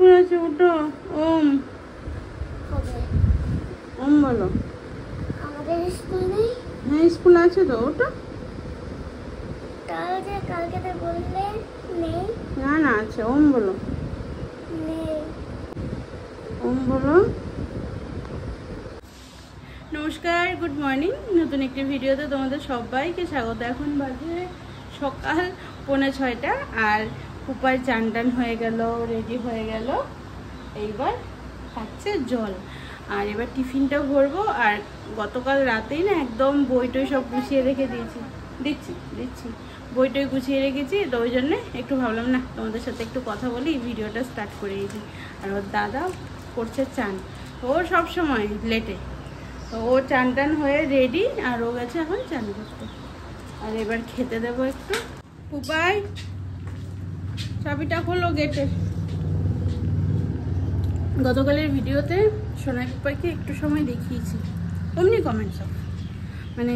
School আছে ওটা ওম ওম বলো। আমাদের স্কুল নেই? হ্যাঁ স্কুল আছে তো ওটা। কালকে তো বললে নেই। না না আছে ওম বলো নেই। ওম বলো। নমস্কার, গুড মর্নিং। নতুন একটি ভিডিওতে তোমাদের সবাইকে স্বাগত। এখন বাজে সকাল 5:45 আর পুপার চান টান হয়ে গেল, রেডি হয়ে গেল। এইবার খাচ্ছে জল আর এবার টিফিনটা ভরবো। আর গতকাল রাতেই না একদম বইটই সব গুছিয়ে রেখে দিচ্ছি বইটই গুছিয়ে রেখেছি, তো ওই জন্যে একটু ভাবলাম না তোমাদের সাথে একটু কথা বলি, ভিডিওটা স্টার্ট করে দিই। আর ওর দাদা করছে চান, ও সব সময় লেটে, তো ও চান টান হয়ে রেডি আর ও গেছে এখন চান করতে। আর এবার খেতে দেবো একটু। পুপাই চাবিটা খোলো গেটে। গতকালের ভিডিওতে সোনাই পুপাইকে একটু সময় দেখিয়েছি, অমনি কমেন্টস সব, মানে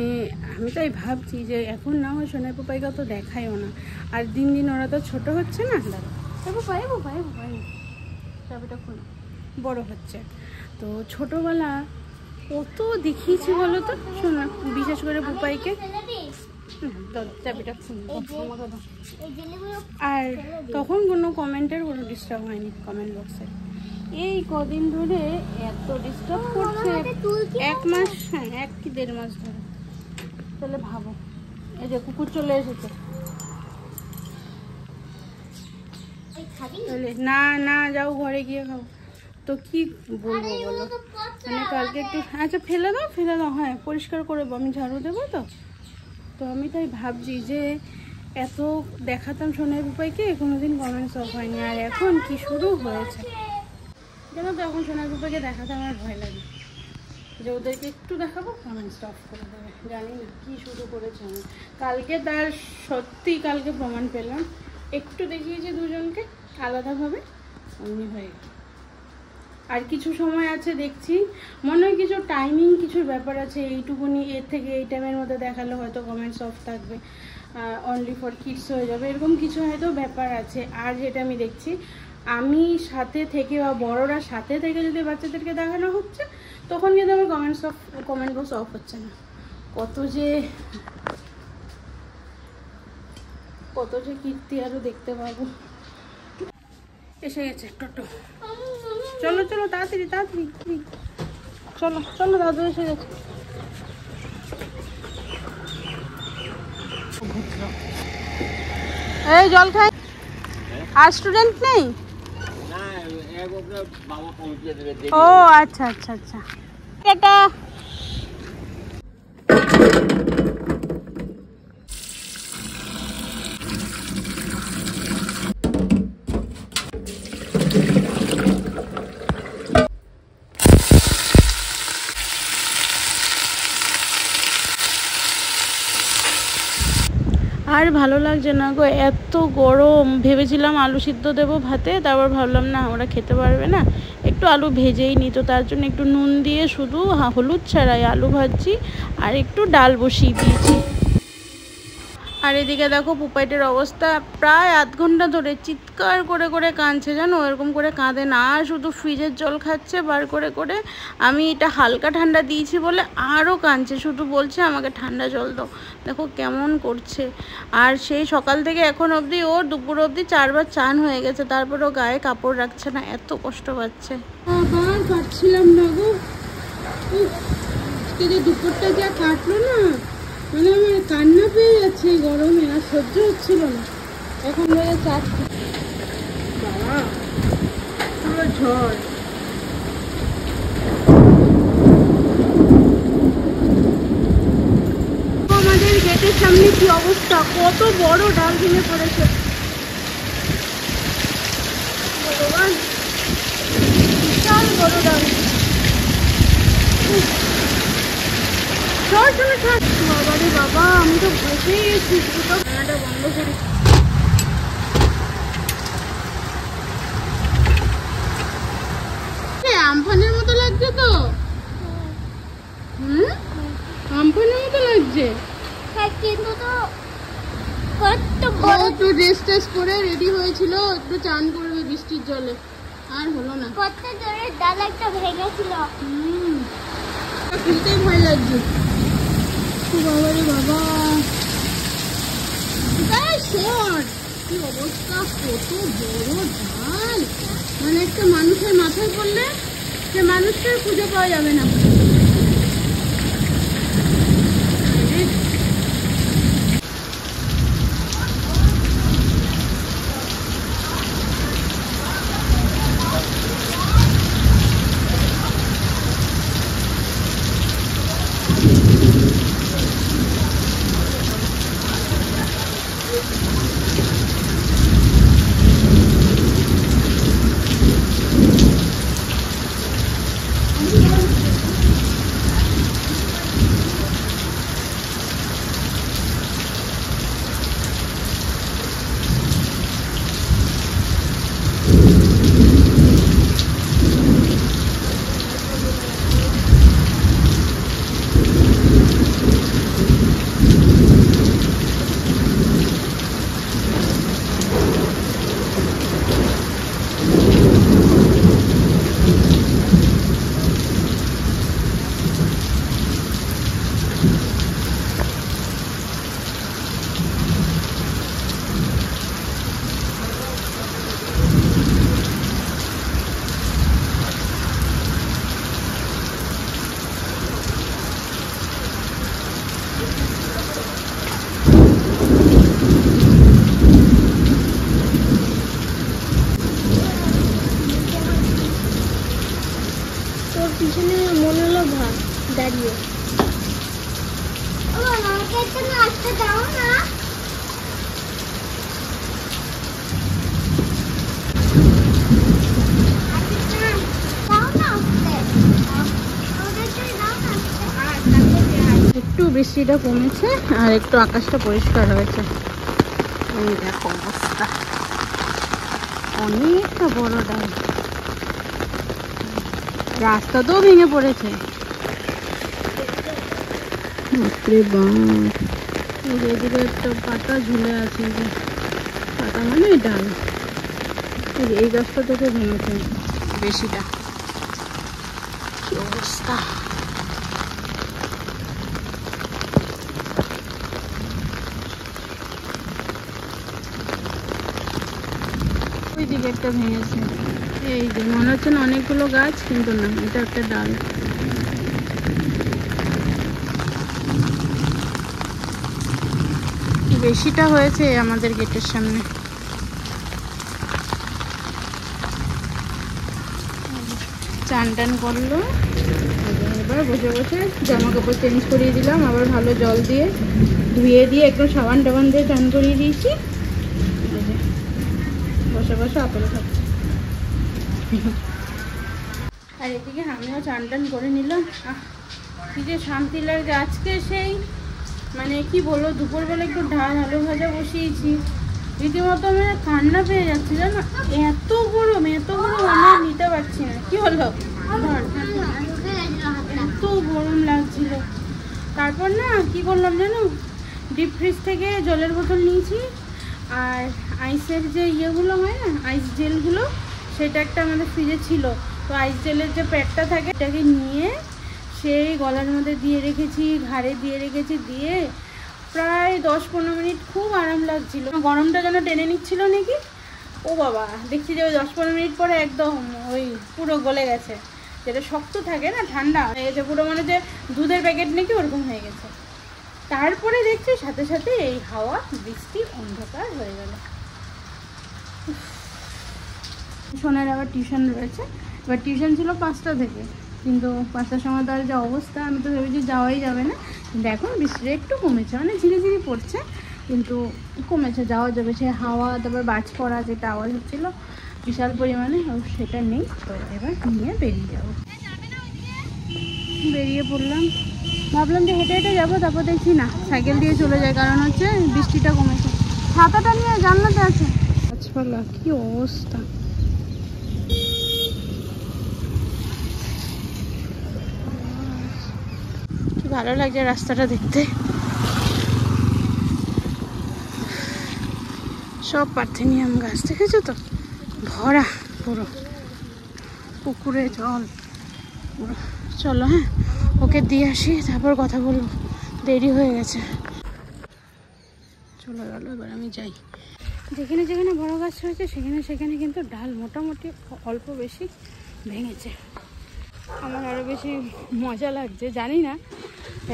আমি তাই ভাবছি যে এখন না হয় সোনাই পুপাইকে অত দেখায়ও না। আর দিন দিন ওরা তো ছোটো হচ্ছে না, দাঁড়া পুপাই চাবিটা খোলো, বড় হচ্ছে। তো ছোটোবেলা কত দেখিয়েছি বলো তো শোনা, বিশেষ করে পুপাইকে। চাবিটা আর তখন কোনো কমেন্টের কোনো ডিস্টার্ব হয়নি কমেন্ট বক্সে। এই কদিন ধরে এত ডিস্টার্ব করছে, 1 মাস, হ্যাঁ 1 কি 1.5 মাস ধরে। তাহলে ভাবো, এই যে কুকুর চলে এসেছে। না না যাও ঘরে গিয়ে খাও। তো কি বলবো বলো, মানে কালকে একটু আচ্ছা ফেলে দাও, হ্যাঁ পরিষ্কার করে আমি ঝাড়ু দেবো। তো আমি তাই ভাবছি যে এত দেখাতাম সোনাই পুপাইকে, কোনোদিন কমেন্টস অফ হয়নি, আর এখন কি শুরু হয়েছে জানো তো। এখন সোনাই পুপাইকে দেখাতে আমার ভয় লাগে, যে ওদেরকে একটু দেখাবো কমেন্টস অফ করে দেবে। জানি না কি শুরু করেছে আমি। কালকে তার সত্যি কালকে প্রমাণ পেলাম, একটু দেখিয়েছি দুজনকে আলাদাভাবে, অমনি হয়ে গেল। আর কিছু সময় আছে দেখছি, মনে হয় কিছু টাইমিং কিছুর ব্যাপার আছে, এইটুকুনি এর থেকে এই টাইমের মধ্যে দেখালে হয়তো কমেন্টস অফ থাকবে, অনলি ফর কিডস হয়ে যাবে, এরকম কিছু হয়তো ব্যাপার আছে। আর যেটা আমি দেখছি, আমি সাথে থেকে বা বড়রা সাথে থেকে যদি বাচ্চাদেরকে দেখানো হচ্ছে, তখন কিন্তু আমার কমেন্ট বক্স অফ হচ্ছে না। কত যে কীর্তি আরও দেখতে পাবো। এসে গেছে টোটো, চলো তাড়াতাড়ি চলো দাদু এসে গেছে। এই জল খাই, আর স্টুডেন্ট নেই? ও আচ্ছা এটা আর ভালো লাগছে না গো, এত গরম। ভেবেছিলাম আলু সিদ্ধ দেবো ভাতে, তারপর ভাবলাম না ওরা খেতে পারবে না, একটু আলু ভেজেই নিই। তো তার জন্য একটু নুন দিয়ে শুধু হলুদ ছাড়াই আলু ভাজছি, আর একটু ডাল বসিয়ে দিয়েছি। আর এদিকে দেখো পুপাইটের অবস্থা, প্রায় 1/2 ঘন্টা ধরে চিৎকার করে কাঁদছে জানো। এরকম করে কাঁদে না, শুধু ফ্রিজের জল খাচ্ছে বার করে। আমি এটা হালকা ঠান্ডা দিয়েছি বলে আরও কাঁদছে, শুধু বলছে আমাকে ঠান্ডা জল দাও। দেখো কেমন করছে। আর সেই সকাল থেকে এখন অবধি ওর দুপুর অবধি 4 বার চান হয়ে গেছে, তারপরেও গায়ে কাপড় রাখছে না, এত কষ্ট পাচ্ছে। আবার কাটছিলাম না গো, আজকে যে দুপুরটা যা কাটলো না, মানে আমার কান্না পেয়ে যাচ্ছে এই গরমে, আর সহ্য হচ্ছিল না। এখন হয়ে 4টা, বাবা পুরো ঝড়। আমাদের গেটের সামনে কি অবস্থা, কত বড় ডাল ভেঙে পড়েছে ভগবান, বিশাল বড় ডাল। বাবা রে বাবা, আমি তো বসেই গেছি, দুটো ভাড়াটা বন্ধ করি। আমফানের মতো লাগছে তো, আমফানের মতো লাগছে। কিন্তু তো একটু ড্রেস করে রেডি হয়েছিল, একটু চান করবে বৃষ্টির জলে। আর হলো না। কত জোরে ডাল একটা ভেঙেছিল। খুলতেই ভয় লাগছে। বাবা রে বাবা, কি অবস্থা, কত বড় ঢাল, মানে একটা মানুষের মাথায় পড়লে সে মানুষটার খুঁজে পাওয়া যাবে না। তোর পিছনে মনে হলো ভাব দাঁড়িয়ে। ও আমাকে একটু নাচতে দাও না। একটু বৃষ্টিটা কমেছে আর একটু আকাশটা পরিষ্কার হয়েছে। এই দেখো অবস্থা, অনেকটা বড় ডাল, রাস্তাতেও ভেঙে পড়েছে। বাপরে বাপ, এদিকে একটা পাতা ঝুলে আছে, যে পাতা মানে ডাল, এই গাছটা থেকে ভেঙেছে বেশিটা। কি অবস্থা, ওই দিকে একটা ভেঙেছে। এই যে মনে হচ্ছে না অনেকগুলো গাছ, কিন্তু না, এটা একটা ডাল। বেশিটা হয়েছে আমাদের গেটের সামনে। চান টান করলো, এবার বসে বসে জামা কাপড় চেঞ্জ করিয়ে দিলাম, আবার ভালো জল দিয়ে ধুয়ে দিয়ে একটু সাবান টাবান দিয়ে চান করিয়ে দিয়েছি। বসে বসে আপেল খাচ্ছি। আর এদিকে আমিও চান টান করে নিলাম। কি যে শান্তি লাগে আজকে, সেই মানে কি বলবো, দুপুরবেলা একটু ডাল আলু ভাজা বসিয়েছি, রীতিমতো আমি কান্না পেয়ে যাচ্ছি জানো, এত গরম আমি নিতে পারছি না। কি হলো, এত গরম লাগছিল। তারপর না কি করলাম জানো, ডিপ ফ্রিজ থেকে জলের বোতল নিয়েছি, আর আইসের যে ইয়েগুলো হয় না, আইস জেলগুলো, সেটা একটা আমাদের ফ্রিজে ছিল, তো আইস জেলের যে প্যাকটা থাকে এটাকে নিয়ে সেই গলার মধ্যে দিয়ে রেখেছি, ঘাড়ে দিয়ে রেখেছি, দিয়ে প্রায় 10-15 মিনিট খুব আরাম লাগছিল। গরমটা যেন টেনে নিচ্ছিল নাকি, ও বাবা, দেখছি যে ওই 10-15 মিনিট পরে একদম ওই পুরো গলে গেছে, যেটা শক্ত থাকে না ঠান্ডা হয়ে গেছে পুরো, মানে যে দুধের প্যাকেট নাকি ওরকম হয়ে গেছে। তারপরে দেখছি সাথে সাথে এই হাওয়া, বৃষ্টি, অন্ধকার হয়ে গেল। সোনার আবার টিউশন রয়েছে, এবার টিউশন ছিল 5টা থেকে, কিন্তু 5টার সময় তার যে অবস্থা, আমি তো ভেবেছি যাওয়াই যাবে না, কিন্তু এখন বৃষ্টিটা একটু কমেছে, মানে ঝিরি ঝিরি পড়ছে, কিন্তু কমেছে, যাওয়া যাবে। সে হাওয়া, তারপর বাজ পড়া যেটা আওয়াজ হচ্ছিল বিশাল পরিমাণে, সেটা নেই। তো এবার নিয়ে বেরিয়ে যাবো। বেরিয়ে পড়লাম, ভাবলাম যে হেঁটে হেঁটে যাবো, তারপর দেখছি না, সাইকেল দিয়ে চলে যায়, কারণ হচ্ছে বৃষ্টিটা কমেছে। ছাতাটা নিয়ে জানলাতে আছে, গাছপালা, কি অবস্থা। কি ভালো লাগছে রাস্তাটা দেখতে, সব পার্থেনিয়াম গাছ, দেখেছো তো, ভরা পুরো। পুকুরে জল। চলো হ্যাঁ, ওকে দিয়ে আসি, তারপর কথা বলবো, দেরি হয়ে গেছে। চলো গেল, এবার আমি যাই। যেখানে যেখানে বড় গাছ রয়েছে সেখানে সেখানে কিন্তু ডাল মোটামুটি অল্প বেশি ভেঙেছে। আমার আরও বেশি মজা লাগছে, জানি না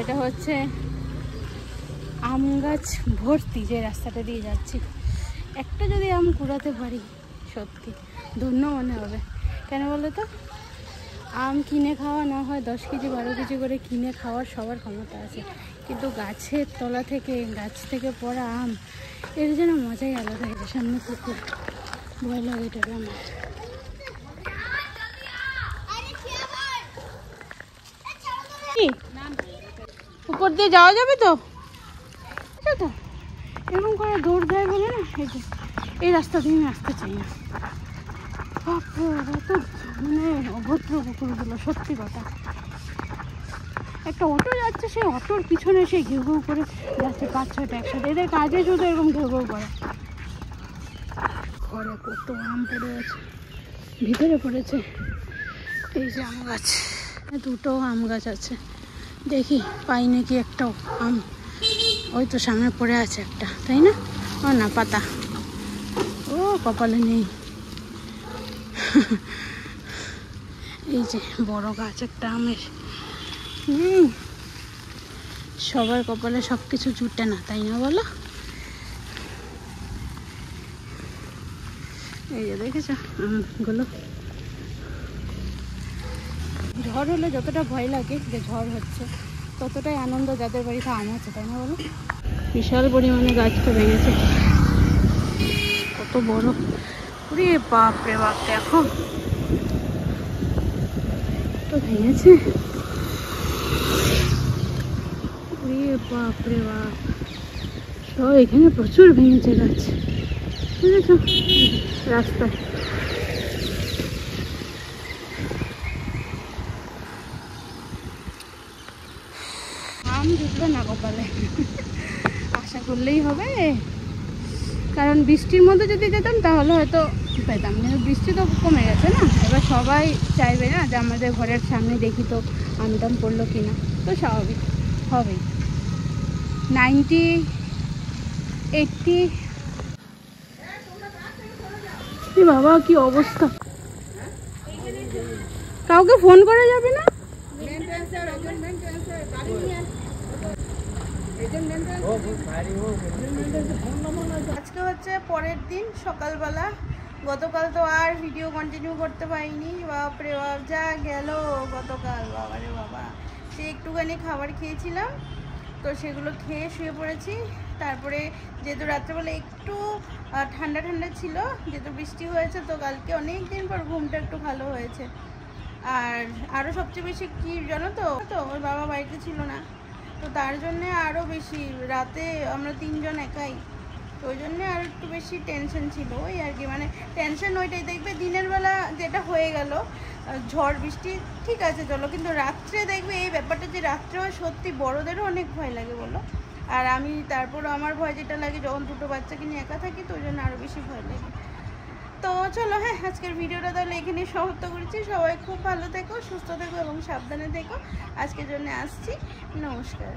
এটা হচ্ছে আম গাছ ভর্তি যে রাস্তাটা দিয়ে যাচ্ছি, একটা যদি আম কুড়াতে পারি সত্যি ধন্য মনে হবে। কেন বলো তো, আম কিনে খাওয়া না হয় 10 কেজি 12 কেজি করে কিনে খাওয়ার সবার ক্ষমতা আছে, কিন্তু গাছের তলা থেকে গাছ থেকে পড়া আম এর যেন মজাই আলাদা হয়েছে। সামনে পুকুর, ভয় লাগে এটা আমার। উপর দিয়ে যাওয়া যাবে তো? তো এরকম করে দৌড় দেয় বলে না, এই রাস্তা দিয়ে আমি আসতে চাই না। এত মানে অভদ্র পুকুরগুলো, সত্যি কথা। একটা অটো যাচ্ছে, সেই অটোর পিছনে সেই ঘেউ ঘেউ করে যাচ্ছে 5-6টা একসাথে। এদের কাজে শুধু এরকম ঘেউ ঘেউ করে। ঘরে কত আম পড়ে আছে, ভিতরে পড়েছে। এই যে আম গাছ, দুটো আম গাছ আছে, দেখি পাই নাকি একটাও আম। ওই তো সামনে পড়ে আছে একটা, তাই না? ও না, পাতা, ও কপালে নেই। এই যে বড় গাছ একটা আমের। সবার কপালে সব কিছু জুটে না, তাই না বলো? এই যে দেখেছ আমগুলো। ঝড় হলে যতটা ভয় লাগে যে ঝড় হচ্ছে, ততটাই আনন্দ যাদের বাড়িতে আম আছে, তাই না বলো? বিশাল পরিমাণে গাছটা ভেঙেছে, কত বড়! ওরে বাপ রে বাপ, দেখো তো ভেঙেছে। ওরে বাপ রে বাপ, তো এখানে প্রচুর ভেঙেছে গাছ, বুঝেছ? রাস্তায় আম জুটলো না কপালে, আশা করলেই হবে। কারণ বৃষ্টির মধ্যে যদি যেতাম তাহলে হয়তো পেতাম, কিন্তু বৃষ্টি তো কমে গেছে না। এবার সবাই চাইবে না যে আমাদের ঘরের সামনে দেখি তো আমটাম পড়লো কিনা, তো স্বাভাবিক হবেই। 90, 80। বাবা কি অবস্থা! কাউকে ফোন করা যাবে না? আজকে হচ্ছে পরের দিন সকালবেলা। গতকাল তো আর ভিডিও কন্টিনিউ করতে পারিনি, বাপরে বাপ যা গেল গতকাল, বাবারে বাবা। সে একটুখানি খাবার খেয়েছিলাম, তো সেগুলো খেয়ে শুয়ে পড়েছি। তারপরে যেহেতু রাত্রেবেলা একটু ঠান্ডা ঠান্ডা ছিল, যেহেতু বৃষ্টি হয়েছে, তো কালকে অনেক দিন পর ঘুমটা একটু ভালো হয়েছে। আর আরও সবচেয়ে বেশি কি জানো তো, ওর বাবা বাড়িতে ছিল না, তো তার জন্যে আরও বেশি রাতে আমরা 3 জন একাই, তো ওই জন্যে আরও একটু বেশি টেনশন ছিল। ওই আর কি, মানে টেনশন ওইটাই। দেখবে দিনের বেলা যেটা হয়ে গেল ঝড় বৃষ্টি ঠিক আছে চলো, কিন্তু রাত্রে দেখবে এই ব্যাপারটা যে রাত্রে হয়, সত্যি বড়োদেরও অনেক ভয় লাগে বলো। আর আমি তারপর আমার ভয় যেটা লাগে যখন দুটো বাচ্চাকে নিয়ে একা থাকি, তো ওই জন্য আরও বেশি ভয় লাগে। তো চলো হ্যাঁ, আজকের ভিডিওটা তাহলে এখানে সমাপ্ত করেছি। সবাই খুব ভালো থেকো, সুস্থ থেকো এবং সাবধানে থেকো। আজকের জন্য আসছি, নমস্কার।